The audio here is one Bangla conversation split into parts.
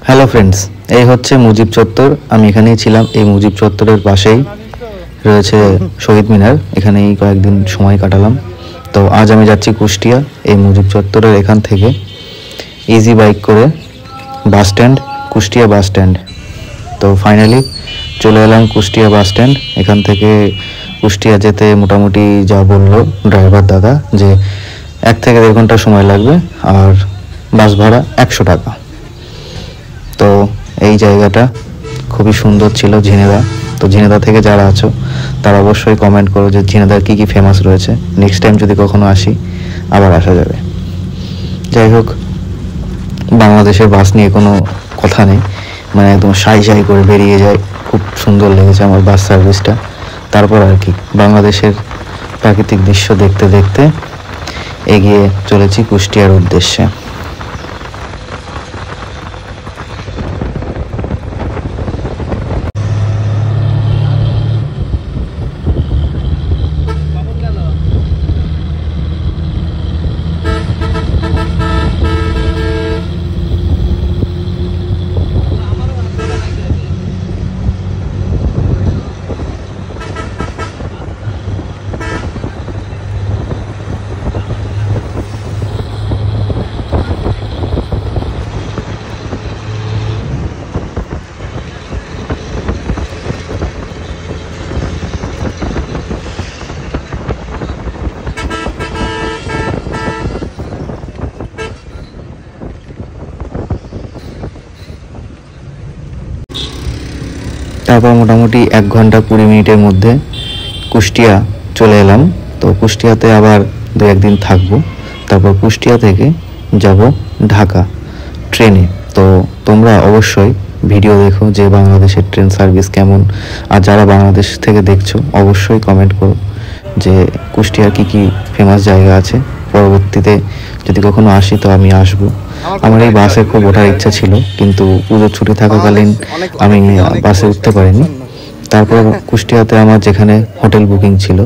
হ্যালো ফ্রেন্ডস, এই হচ্ছে মুজিব চত্বর। আমি এখানেই ছিলাম। এই মুজিব চত্বরের পাশেই রয়েছে শহীদ মিনার। এখানেই কয়েকদিন সময় কাটালাম। তো আজ আমি যাচ্ছি কুষ্টিয়া। এই মুজিব চত্বরের এখান থেকে ইজি বাইক করে bus stand, Kushtia bus stand. তো ফাইনালি চলে এলাম কুষ্টিয়া বাস স্ট্যান্ড। এখান থেকে কুষ্টিয়া যেতে মোটামুটি যা বললো ড্রাইভার দাদা যে 1 থেকে 1.5 ঘন্টা সময় লাগবে, আর বাস ভাড়া 100 টাকা। তো এই জায়গাটা খুবই সুন্দর ছিল, ঝিনেদা। তো ঝিনেদা থেকে যারা আছো তারা অবশ্যই কমেন্ট করো যে ঝিনেদার কী কী ফেমাস রয়েছে। নেক্সট টাইম যদি কখনো আসি আবার আসা যাবে। যাই হোক, বাংলাদেশের বাস নিয়ে কোনো কথা নেই, মানে একদম সাই সাই করে বেরিয়ে যায়। খুব সুন্দর লেগেছে আমার বাস সার্ভিসটা। তারপর আর কি, বাংলাদেশের প্রাকৃতিক দৃশ্য দেখতে দেখতে এগিয়ে চলেছি কুষ্টিয়ার উদ্দেশ্যে। তারপর মোটামুটি 1 ঘন্টা 20 মিনিটের মধ্যে কুষ্টিয়া চলে এলাম। তো কুষ্টিয়াতে আবার 2-1 দিন থাকবো। তারপর কুষ্টিয়া থেকে যাব ঢাকা ট্রেনে। তো তোমরা অবশ্যই ভিডিও দেখো যে বাংলাদেশের ট্রেন সার্ভিস কেমন, আর যারা বাংলাদেশ থেকে দেখছো অবশ্যই কমেন্ট করো যে কুষ্টিয়ার কী কী ফেমাস জায়গা আছে। পরবর্তীতে যদি কখনো আসি তো আমি আসবো। আমার এই বাসে খুব ওঠার ইচ্ছা ছিল, কিন্তু পুজোর ছুটি থাকাকালীন আমি বাসে উঠতে পারিনি। তারপর কুষ্টিয়াতে আমার যেখানে হোটেল বুকিং ছিল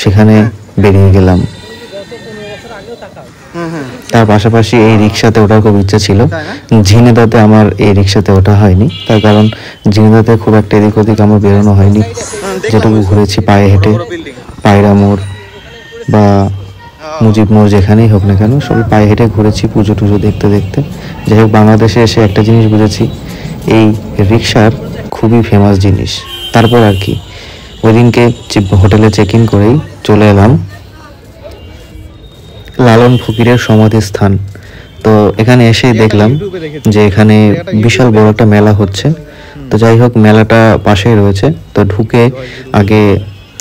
সেখানে বেরিয়ে গেলাম। তার পাশাপাশি এই রিক্সাতে ওঠার খুব ইচ্ছা ছিল। ঝিনেদাতে আমার এই রিক্সাতে ওঠা হয়নি, তার কারণ ঝিনেদাতে খুব একটা এদিক ওদিক আমার বেরোনো হয়নি। যেটুকু ঘুরেছি পায়ে হেঁটে, পায়রা মোড় বা মুজিব মোড় যেখানেই হোক না কেন, সবই পায়ে হেঁটে ঘুরেছি পুজো টুজো দেখতে দেখতে। যাই হোক, বাংলাদেশে এসে একটা জিনিস বুঝেছি, এই রিক্সার খুবই ফেমাস জিনিস। তারপর আর কি, ওই দিনকে হোটেলে চেক ইন করেই চলে এলাম লালন ফকিরের সমাধিস্থান। তো এখানে এসেই দেখলাম যে এখানে বিশাল বড় একটা মেলা হচ্ছে। তো যাই হোক, মেলাটা পাশেই রয়েছে। তো ঢুকে আগে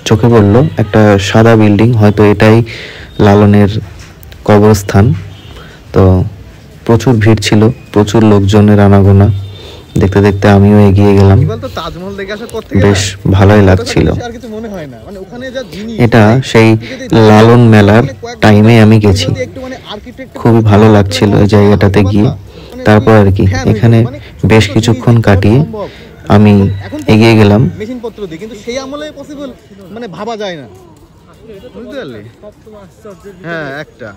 চোখে পড়লো একটা সাদা বিল্ডিং, হয়তো এটাই লালনের কবরস্থান। তো প্রচুর ভিড় ছিল, প্রচুর লোকজনের আনাগোনা। দেখতে দেখতে আমিও এগিয়ে গেলাম। বেশ ভালোই লাগছিল। এটা সেই লালন মেলার টাইমে আমি গেছি, খুবই ভালো লাগছিল এই জায়গাটাতে গিয়ে। তারপর আর কি, এখানে বেশ কিছুক্ষণ কাটিয়ে আমি এগিয়ে গেলাম। মেশিনপত্র দিয়ে, কিন্তু সেই আমলে পসিবল মানে ভাবা যায় না, বুঝতে পারলি? হ্যাঁ, একটা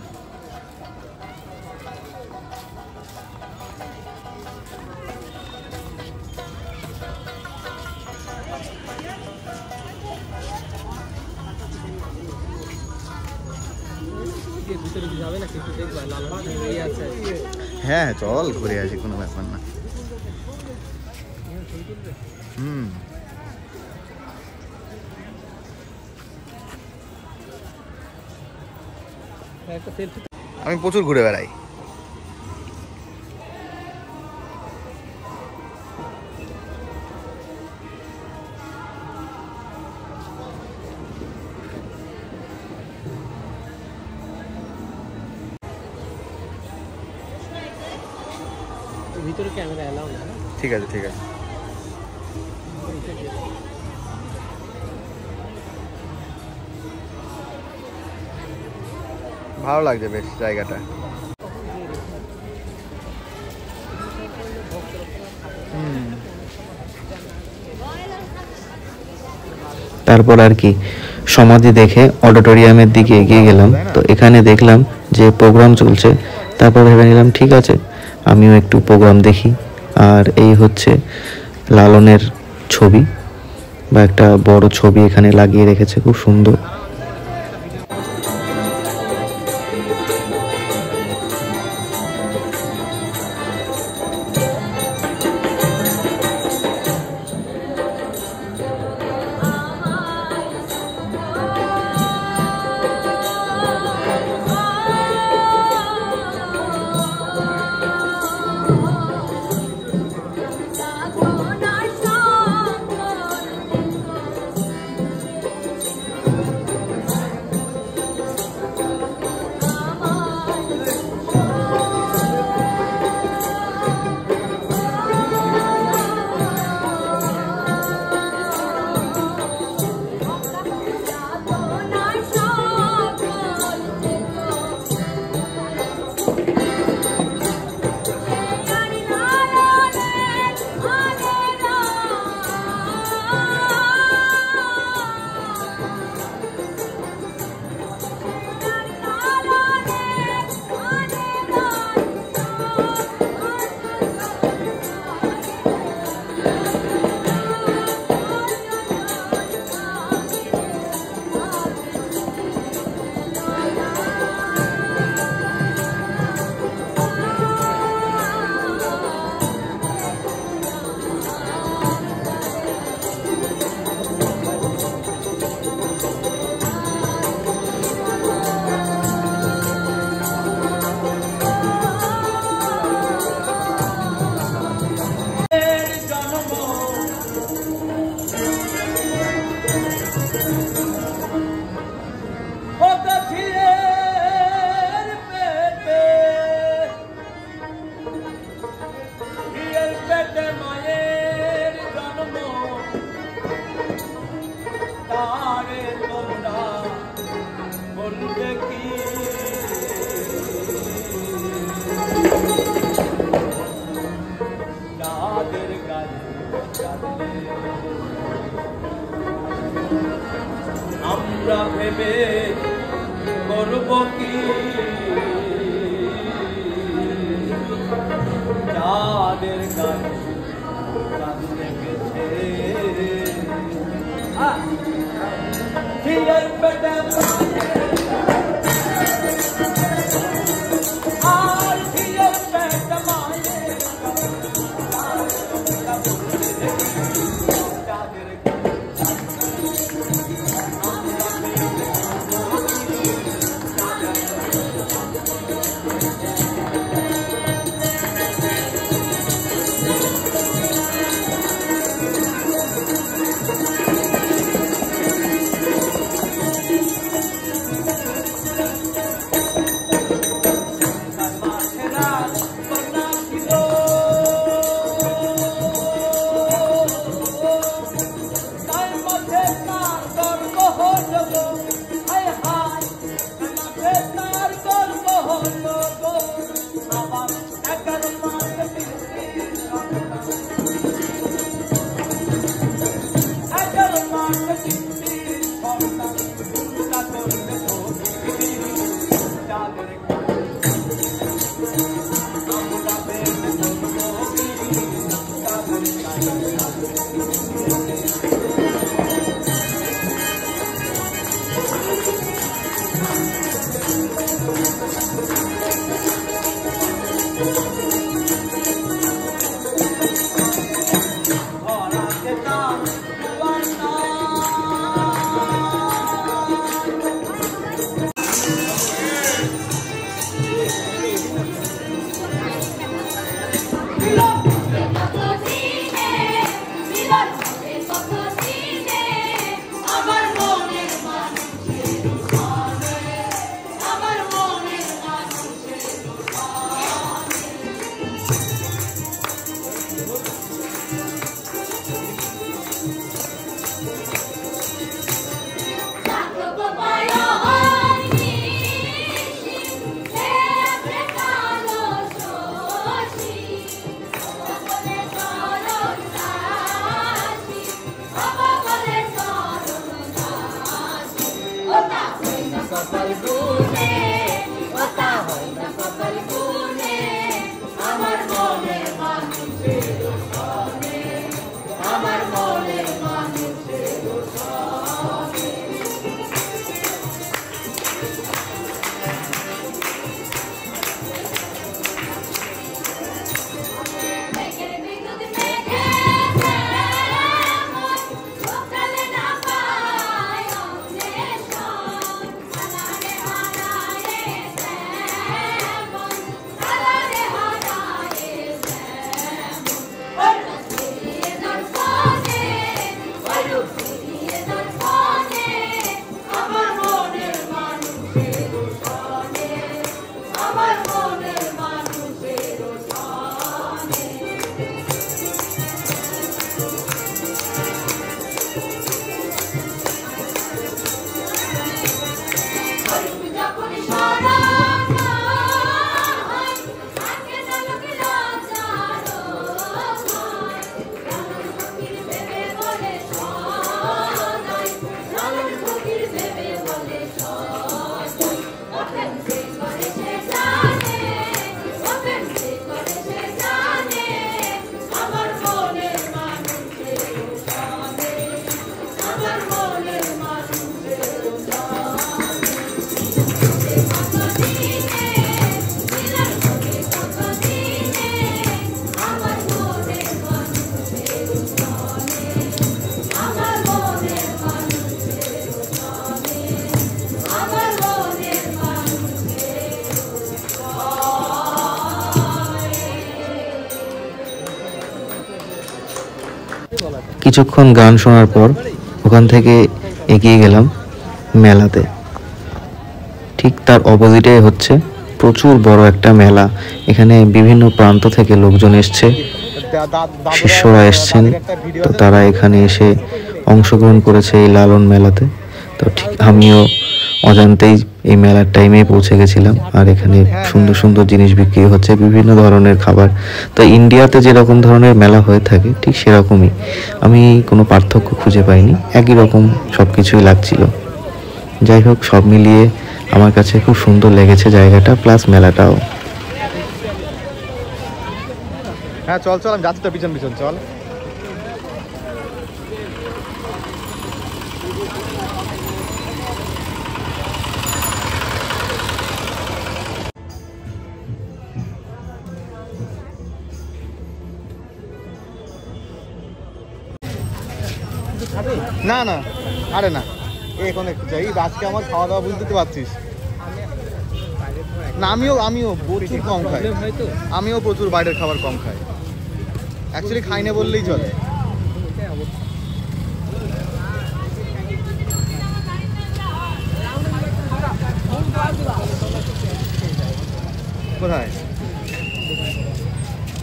হ্যাঁ, চল ঘুরে আসি, কোনো ব্যাপার না। আমি প্রচুর ঘুরে বেড়াই। ভিতরে ক্যামেরা এলাও না? ঠিক আছে, ঠিক আছে। ভালো লাগছে বেশ জায়গাটা। তারপর আর কি, সমাধি দেখে অডিটোরিয়ামের দিকে এগিয়ে গেলাম। তো এখানে দেখলাম যে প্রোগ্রাম চলছে। তারপর ভেবে নিলাম ঠিক আছে, আমিও একটু প্রোগ্রাম দেখি। আর এই হচ্ছে লালনের ছবি বা একটা বড় ছবি এখানে লাগিয়ে রেখেছে, খুব সুন্দর। আমরা ভেবে করব কি যাদের গায়ে কাঁদতে গেছে ঝিলের পেটে আর ঝিলের পেটে মায়ের কিছুক্ষণ গান শোনার পর ওখান থেকে এগিয়ে গেলাম মেলাতে। ঠিক তার অপোজিটে হচ্ছে প্রচুর বড় একটা মেলা। এখানে বিভিন্ন প্রান্ত থেকে লোকজন এসছে, শিষ্যরা এসছেন, তো তারা এখানে এসে অংশগ্রহণ করেছে এই লালন মেলাতে। তো ঠিক আমিও অজান্তেই এই মেলার টাইমে পৌঁছে গেছিলাম। আর এখানে সুন্দর সুন্দর জিনিস বিক্রি হচ্ছে, বিভিন্ন ধরনের খাবার। তো ইন্ডিয়াতে যেরকম ধরনের মেলা হয়ে থাকে ঠিক সেরকমই, আমি কোনো পার্থক্য খুঁজে পাইনি, একই রকম সব কিছুই লাগছিল। যাই হোক, সব মিলিয়ে আমার কাছে খুব সুন্দর লেগেছে জায়গাটা, প্লাস মেলাটাও। হ্যাঁ চল চল, আমি যাচ্ছি তো পিছন পিছন, চল। না না, আরে না, এখন একটু চাই। আজকে আমার খাওয়া দাওয়া বুঝতে তো পারছিস না, আমিও প্রচুর কম খাই, আমিও প্রচুর বাইরের খাবার কম খাই, অ্যাকচুয়ালি খাই না বললেই চলে। কোথায়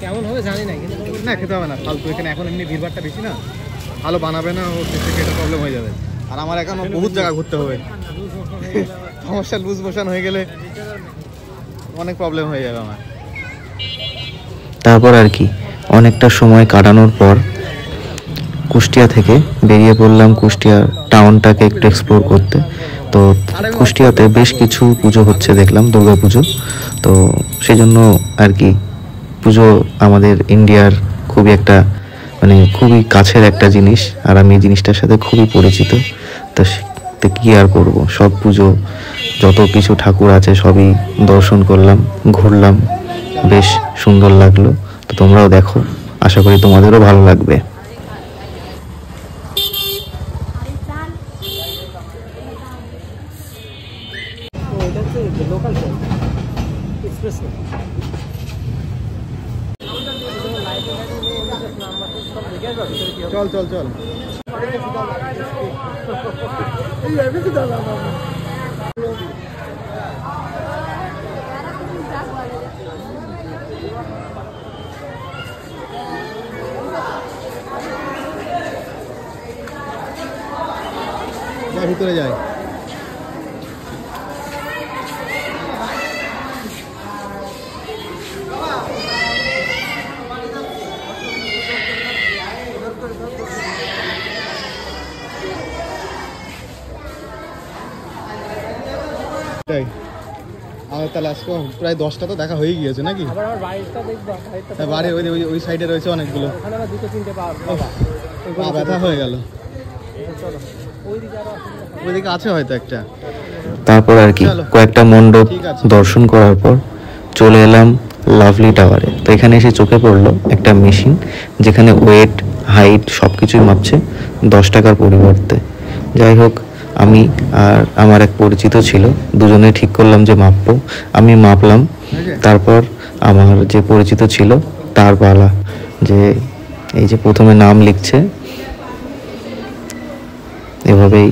কেমন হবে জানি না, কিন্তু না খেতে হবে না ফালতু, এখানে এখন এমনি ভিড়ভাড়টা বেশি না, ভালো বানাবে না, ওর থেকে এটা প্রবলেম হয়ে যাবে। আর আমার এখন বহুত জায়গা ঘুরতে হবে, সমস্যা লুজ মোশন হয়ে গেলে অনেক প্রবলেম হয়ে যাবে আমার। তারপর আর কি অনেকটা সময় কাটানোর পর কুষ্টিয়া থেকে বেরিয়ে পড়লাম কুষ্টিয়া টাউনটাকে একটু এক্সপ্লোর করতে। তো কুষ্টিয়াতে বেশ কিছু পুজো হচ্ছে দেখলাম, দুর্গা পুজো। তো সেই জন্য আর কি পুজো আমাদের ইন্ডিয়ার খুবই একটা মানে খুবই কাছের একটা জিনিস, আর আমি এই জিনিসটার সাথে খুবই পরিচিত। তো কি আর করব, সব পুজো যত কিছু ঠাকুর আছে সবই দর্শন করলাম, ঘুরলাম, বেশ সুন্দর লাগলো। তো তোমরাও দেখো, আশা করি তোমাদেরও ভালো লাগবে। এটা হচ্ছে লোকাল ট্রেন, এক্সপ্রেস ট্রেন। চল চল চল, ভিতরে যায়। আমার তাহলে আজকে প্রায় 10টা তো দেখা হয়ে গিয়েছে নাকি? আবার আমার বাড়িটা দেখবো, হ্যাঁ, বাড়ির ওই সাইডে রয়েছে অনেকগুলো। ওখানে আবার দুটো তিনটে পাওয়া পা ব্যথা হয়ে গেল, চলো ওইদিকে আরো ওইদিকে আছে হয়তো একটা। তারপর আর কি কয়েকটা মণ্ডপ ঠিক আছে। দর্শন করার পর চলে এলাম লাভলি টাওয়ারে। তো এখানে এসে চোখে পড়লো একটা মেশিন, যেখানে ওয়েট, হাইট সব কিছুই মাপছে 10 টাকার পরিবর্তে। যাই হোক, আমি আর আমার এক পরিচিত ছিল, দুজনে ঠিক করলাম যে মাপবো। আমি মাপলাম, তারপর আমার যে পরিচিত ছিল তার পালা, যে এই যে প্রথমে নাম লিখছে, এভাবেই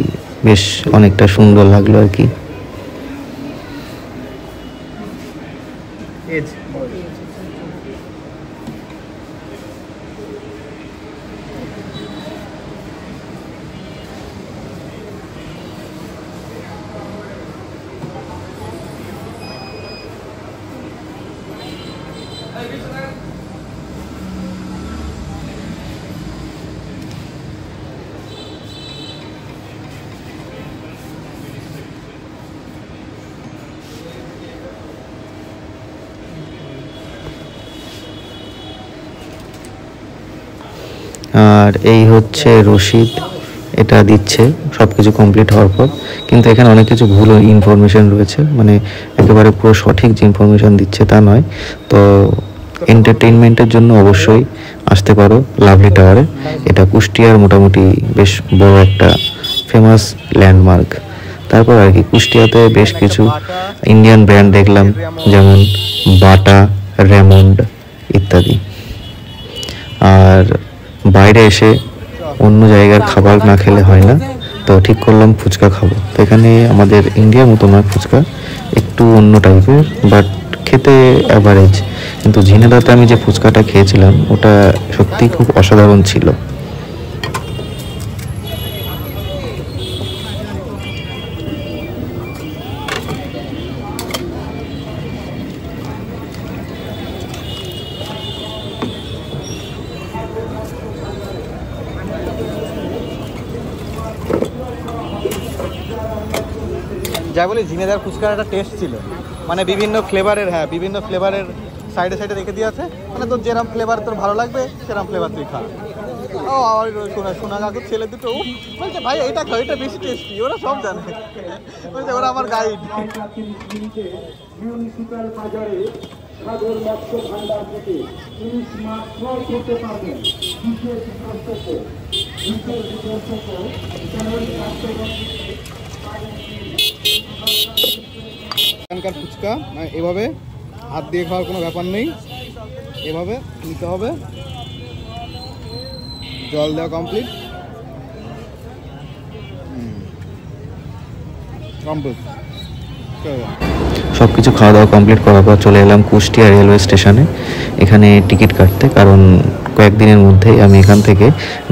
বেশ অনেকটা সুন্দর লাগলো আর কি। এজ আর এই হচ্ছে রসিদ, এটা দিচ্ছে সব কিছু কমপ্লিট হওয়ার পর। কিন্তু এখানে অনেক কিছু ভুল ইনফরমেশন রয়েছে, মানে একেবারে পুরো সঠিক যে ইনফরমেশন দিচ্ছে তা নয়। তো এন্টারটেইনমেন্টের জন্য অবশ্যই আসতে পারো লাভলি টাওয়ারে। এটা কুষ্টিয়ার মোটামুটি বেশ বড় একটা ফেমাস ল্যান্ডমার্ক। তারপর আর কি কুষ্টিয়াতে বেশ কিছু ইন্ডিয়ান ব্র্যান্ড দেখলাম, যেমন বাটা, রেমন্ড ইত্যাদি। আর বাইরে এসে অন্য জায়গার খাবার না খেলে হয় না, তো ঠিক করলাম ফুচকা খাবো। তো এখানে আমাদের ইন্ডিয়ার মতো নয় ফুচকা, একটু অন্য টাইপের, বাট খেতে অ্যাভারেজ। কিন্তু ঝিনেদাতে আমি যে ফুচকাটা খেয়েছিলাম ওটা সত্যিই খুব অসাধারণ ছিল। যাই বলি ঝিনেদার ফুচকার একটা টেস্ট ছিল, মানে বিভিন্ন ফ্লেভারের, হ্যাঁ বিভিন্ন ফ্লেভারের সাইডে সাইডে রেখে দিয়ে আছে, মানে তোর যেরকম ফ্লেভার তোর ভালো লাগবে সেরকম ফ্লেভার তুই খা। ও আর সোনা কাকুর ছেলে দুটো বলছে ভাই এটা খাও, এটা বেশি টেস্টি, ওরা সব জানে, বলছে ওরা আমার গাইড। মিউনিসিপ্যাল বাজারে সাগর মৎস্য ভান্ডার থেকে ইলিশ মাছ ক্রয় করতে পারবেন। বিশেষ এখানকার ফুচকা এভাবে হাত দিয়ে খাওয়ার কোনো ব্যাপার নেই, এভাবে নিতে হবে, জল দেওয়া কমপ্লিট, সব কিছু খাওয়া দাওয়া কমপ্লিট করার পর চলে এলাম কুষ্টিয়া রেলওয়ে স্টেশনে এখানে টিকিট কাটতে, কারণ কয়েকদিনের মধ্যেই আমি এখান থেকে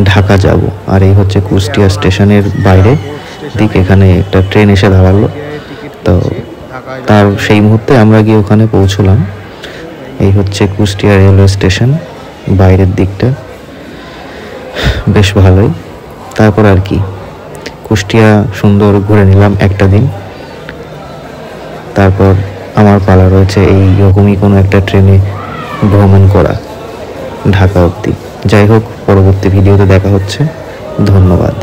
ঢাকা যাব। আর এই হচ্ছে কুষ্টিয়া স্টেশনের বাইরে দিক, এখানে একটা ট্রেন এসে দাঁড়ালো, তো তার সেই মুহূর্তে আমরা গিয়ে ওখানে পৌঁছলাম। এই হচ্ছে কুষ্টিয়া রেলওয়ে স্টেশন, বাইরের দিকটা বেশ ভালোই। তারপর আর কি কুষ্টিয়া সুন্দর ঘুরে নিলাম একটা দিন, তারপর আমার পালা রয়েছে এই রকমই কোনো একটা ট্রেনে ভ্রমণ করা ঢাকা অবধি। যাই হোক, পরবর্তী ভিডিওতে দেখা হচ্ছে, ধন্যবাদ।